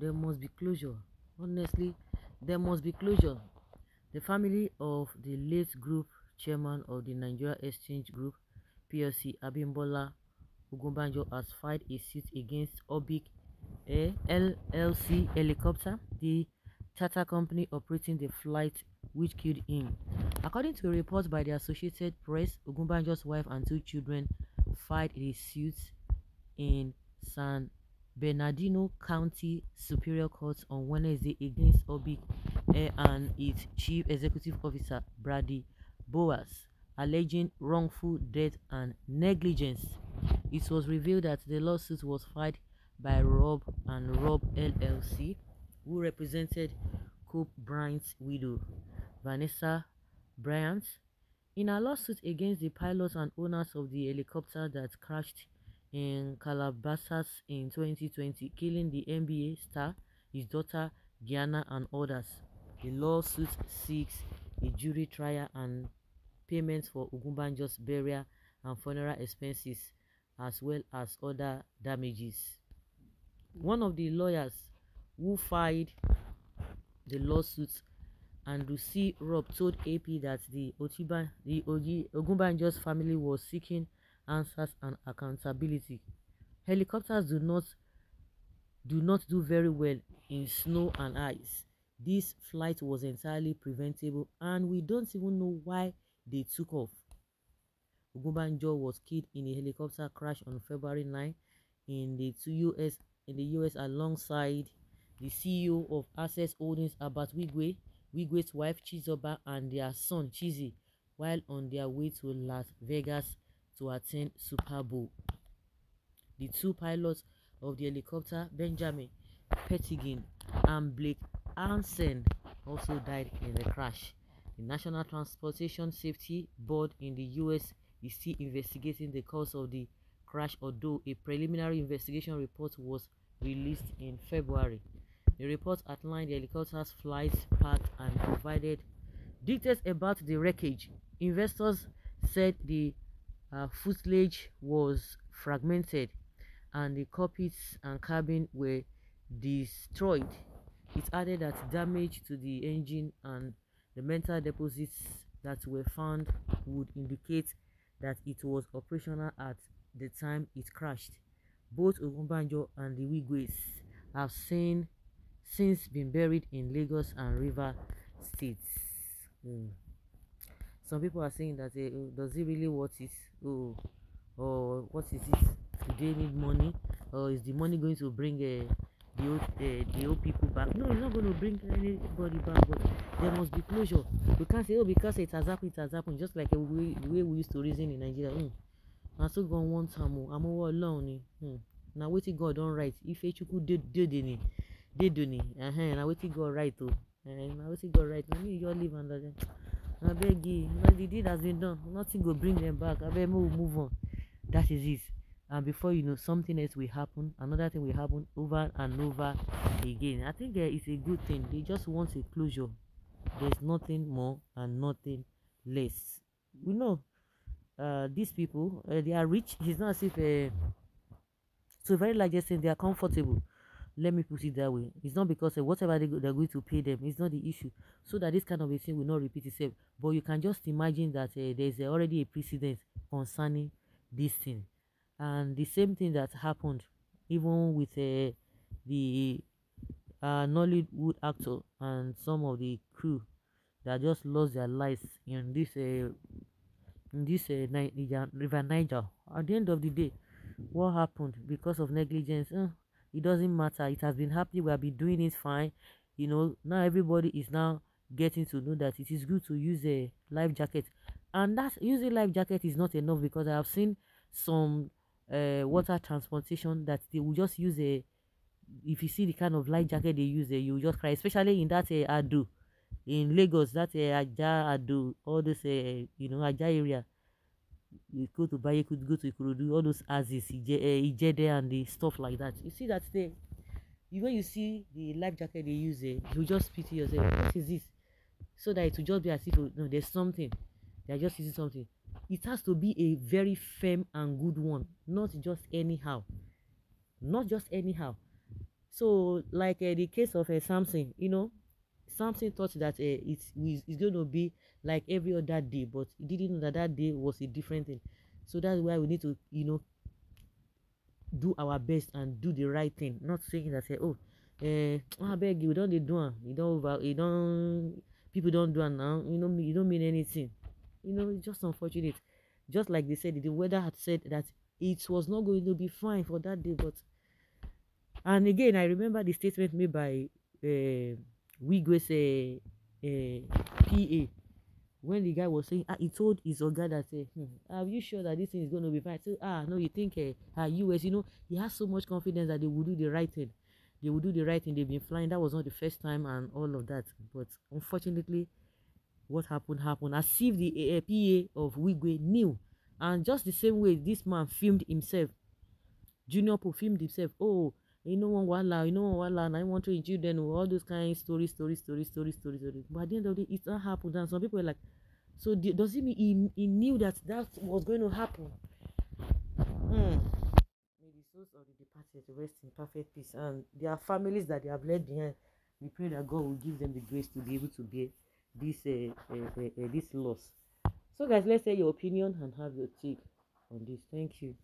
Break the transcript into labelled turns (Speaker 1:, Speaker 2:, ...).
Speaker 1: there must be closure. Honestly, there must be closure. The family of the late group chairman of the Nigeria Exchange Group PLC, Abimbola Ogunbanjo, has filed a suit against Obic LLC Helicopter, the charter company operating the flight which killed him. According to a report by the Associated Press, Ogunbanjo's wife and two children filed a suit in San Bernardino County Superior Court on Wednesday against Obic and its chief executive officer, Brady Boas, alleging wrongful death and negligence. It was revealed that the lawsuit was filed by Rob and Rob LLC, who represented Cope Bryant's widow, Vanessa Bryant, in a lawsuit against the pilots and owners of the helicopter that crashed in Calabasas in 2020, killing the NBA star, his daughter Gianna, and others. The lawsuit seeks a jury trial and payments for Ogunbanjo's burial and funeral expenses, as well as other damages. One of the lawyers who filed the lawsuit, Andrew C. Rob, told AP that the Ogunbanjo's family was seeking answers and accountability. Helicopters do not do very well in snow and ice. This flight was entirely preventable, and we don't even know why they took off. Ogunbanjo was killed in a helicopter crash on February 9 in the US alongside the CEO of Access Holdings, Albert Wigwe, Wigwe's wife Chizoba, and their son Chizzy, while on their way to Las Vegas to attend Super Bowl. The two pilots of the helicopter, Benjamin Pettigin and Blake Hansen, also died in the crash. The National Transportation Safety Board in the US is still investigating the cause of the crash, although a preliminary investigation report was released in February. The report outlined the helicopter's flight path and provided details about the wreckage. Investors said the fuselage was fragmented and the cockpits and cabin were destroyed. It added that damage to the engine and the metal deposits that were found would indicate that it was operational at the time it crashed. Both Ogunbanjo and the Wigways have since been buried in Lagos and River states. Some people are saying that does it really worth it? Or what is it? Do they need money, or is the money going to bring the old people back? No, it's not going to bring anybody back, but there must be closure. We can't say, oh, because it has happened, just like the way we used to reason in Nigeria. I still go one time, I'm all alone. Now waiting God don't write. If Echuku did now waiting God right too. Now waiting God right. Now you all live under them. I beg you, the deed has been done. Nothing will bring them back. I beg we'll move on. That is it. And before you know, something else will happen. Another thing will happen over and over again. I think it's a good thing. They just want a closure. There's nothing more and nothing less. We know these people, they are rich. It's not as if to a very large extent they are comfortable. Let me put it that way. It's not because whatever they're going to pay them, it's not the issue. So that this kind of a thing will not repeat itself. But you can just imagine that there's already a precedent concerning this thing. And the same thing that happened even with the Nollywood actor and some of the crew that just lost their lives in this River Niger. At the end of the day, what happened because of negligence? It doesn't matter. It has been happening. We have been doing it fine. Now everybody is now getting to know that it is good to use a life jacket, and that using life jacket is not enough, because I have seen some water transportation that they will just use if you see the kind of life jacket they use, you will just cry, especially in that Ado in Lagos, that Aja Ado, all this Aja area. You go to buy, you could go to Ikorodu, all those Aziz, Ijede and the stuff like that. You see that thing. When you see the life jacket they use, you just pity yourself. What is this? So that it will just be as if no, there's something. They are just using something. It has to be a very firm and good one, not just anyhow. Not just anyhow. So, like the case of Samson, Samson thought that it's going to be like every other day, but he didn't know that that day was a different thing. So that's why we need to, do our best and do the right thing, not saying that say, oh, I beg you, don't they do am, you don't, people don't do am now, you don't mean anything. It's just unfortunate. Just like they said, the weather had said that it was not going to be fine for that day, but and again I remember the statement made by Wigwe's PA, when the guy was saying, he told his oga that, are you sure that this thing is going to be fine? So, no, you think, US, he has so much confidence that they will do the right thing. They will do the right thing. They've been flying. That was not the first time and all of that. But unfortunately, what happened. As if the PA of Wigwe knew. And just the same way this man filmed himself, Junior Pope filmed himself. Oh, and I want to enjoy them, all those kind of stories. But at the end of the day, it not happened. And some people were like, so does it mean he knew that was going to happen? May the souls of the departed rest in perfect peace, and their families that they have left behind. We pray that God will give them the grace to be able to bear this loss. So, guys, let's hear your opinion and have your take on this. Thank you.